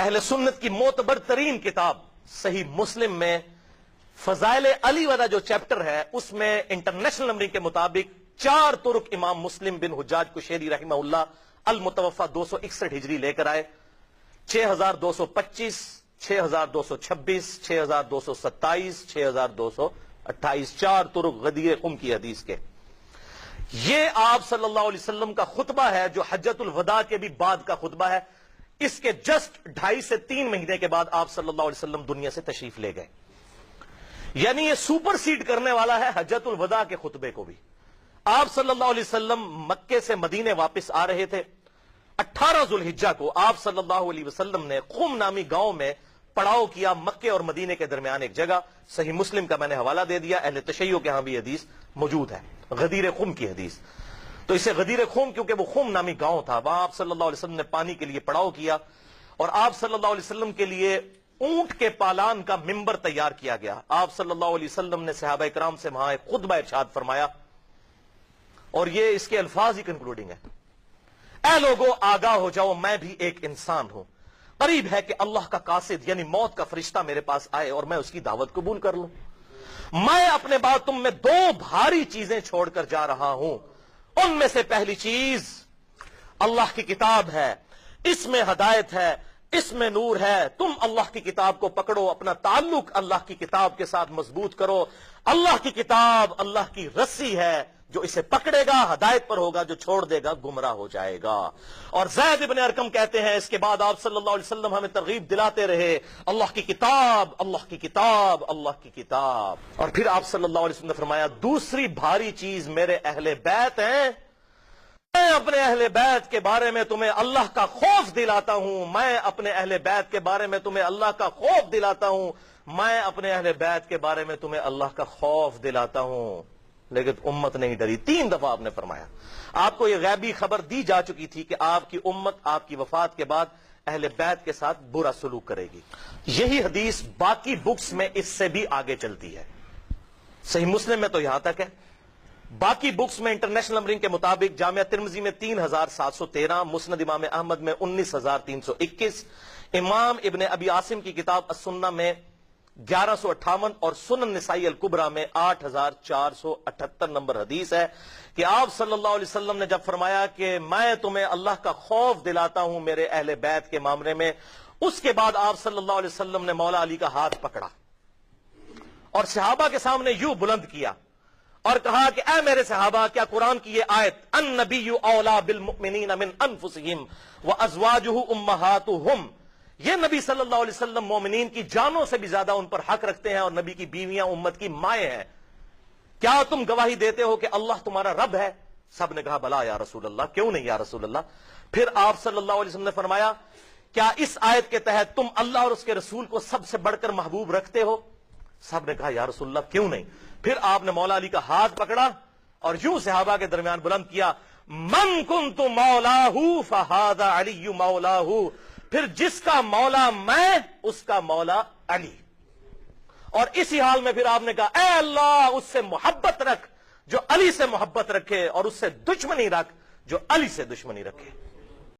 اہل سنت کی معتبر ترین کتاب صحیح مسلم میں فضائل علی والا جو چیپٹر ہے اس میں انٹرنیشنل نمبرنگ کے مطابق 4 طرق امام مسلم بن حجاج قشیری رحمہ اللہ المتوفى 261 ہجری لے کر آئے. 6225 6226 6227 6228 4 طرق غدیر قم کی حدیث کے. یہ آپ صلی اللہ علیہ وسلم کا خطبہ ہے جو حجۃ الوداع کے بھی بعد کا خطبہ ہے. اس کے جسٹ 2.5 سے 3 مہینے کے بعد آپ صلی اللہ علیہ وسلم دنیا سے تشریف لے گئے. یعنی یہ سپر سیڈ کرنے والا ہے حجۃ الوداع کے خطبے کو بھی. آپ صلی اللہ علیہ وسلم مکے سے مدینے واپس آ رہے تھے. 18 ذوالحجہ کو آپ صلی اللہ علیہ وسلم نے قم نامی گاؤں میں پڑاؤ کیا. مکے اور مدینے کے درمیان ایک جگہ, صحیح مسلم کا میں نے حوالہ دے دیا, اہل تشیع کے ہاں بھی حدیث موجود ہے, غدیر قم کی حدیث. تو اسے غدیر قم کیونکہ وہ قم نامی گاؤں تھا, وہاں آپ صلی اللہ علیہ وسلم نے پانی کے لیے پڑاؤ کیا اور آپ صلی اللہ علیہ وسلم کے لیے اونٹ کے پالان کا ممبر تیار کیا گیا. آپ صلی اللہ علیہ وسلم نے صحابہ کرام سے وہاں ایک خطبہ ارشاد فرمایا اور یہ اس کے الفاظ ہی کنکلوڈنگ ہے. اے لوگو آگاہ ہو جاؤ, میں بھی ایک انسان ہوں. قریب ہے کہ اللہ کا قاصد یعنی موت کا فرشتہ میرے پاس آئے اور میں اس کی دعوت قبول کر لوں. میں اپنے بعد تم میں 2 بھاری چیزیں چھوڑ کر جا رہا ہوں. ان میں سے پہلی چیز اللہ کی کتاب ہے, اس میں ہدایت ہے, اس میں نور ہے. تم اللہ کی کتاب کو پکڑو, اپنا تعلق اللہ کی کتاب کے ساتھ مضبوط کرو. اللہ کی کتاب اللہ کی رسی ہے, جو اسے پکڑے گا ہدایت پر ہوگا, جو چھوڑ دے گا گمراہ ہو جائے گا. اور زید بن ارقم کہتے ہیں اس کے بعد آپ صلی اللہ علیہ وسلم ہمیں ترغیب دلاتے رہے, اللہ کی کتاب, اللہ کی کتاب, اللہ کی کتاب. اور پھر آپ صلی اللہ علیہ وسلم نے فرمایا دوسری بھاری چیز میرے اہل بیت ہیں. میں اپنے اہل بیت کے بارے میں تمہیں اللہ کا خوف دلاتا ہوں. میں اپنے اہل بیت کے بارے میں تمہیں اللہ کا خوف دلاتا ہوں. میں اپنے اہل بیت کے بارے میں تمہیں اللہ کا خوف دلاتا ہوں. لیکن امت نہیں ڈری. 3 دفعہ آپ نے فرمایا. آپ کو یہ غیبی خبر دی جا چکی تھی کہ آپ کی امت آپ کی وفات کے بعد اہل بیت کے ساتھ برا سلوک کرے گی. یہی حدیث باقی بکس میں اس سے بھی آگے چلتی ہے. صحیح مسلم میں تو یہاں تک ہے. باقی بکس میں انٹرنیشنل نمبرنگ کے مطابق جامعہ ترمذی میں 3713, مسند امام احمد میں 19321, امام ابن ابی عاصم کی کتاب السنہ میں 1158 اور سنن نسائی الکبریٰ میں 8478 نمبر حدیث ہے کہ آپ صلی اللہ علیہ وسلم نے جب فرمایا کہ میں تمہیں اللہ کا خوف دلاتا ہوں میرے اہل بیت کے معاملے میں, اس کے بعد آپ صلی اللہ علیہ وسلم نے مولا علی کا ہاتھ پکڑا اور صحابہ کے سامنے یوں بلند کیا اور کہا کہ اے میرے صحابہ, کیا قرآن کی یہ آیت النبی اولا بالمؤمنین من انفسہم وازواجہ امہاتہم, یہ نبی صلی اللہ علیہ وسلم مومنین کی جانوں سے بھی زیادہ ان پر حق رکھتے ہیں اور نبی کی بیویاں امت کی مائیں ہیں, کیا تم گواہی دیتے ہو کہ اللہ تمہارا رب ہے؟ سب نے کہا بلا یا رسول اللہ, کیوں نہیں یا رسول اللہ. پھر آپ صلی اللہ علیہ وسلم نے فرمایا کیا اس آیت کے تحت تم اللہ اور اس کے رسول کو سب سے بڑھ کر محبوب رکھتے ہو؟ سب نے کہا یا رسول اللہ کیوں نہیں. پھر آپ نے مولا علی کا ہاتھ پکڑا اور یوں صحابہ کے درمیان بلند کیا, من کنت مولاہ فہذا علی مولاہ, پھر جس کا مولا میں اس کا مولا علی. اور اسی حال میں پھر آپ نے کہا اے اللہ اس سے محبت رکھ جو علی سے محبت رکھے اور اس سے دشمنی رکھ جو علی سے دشمنی رکھے.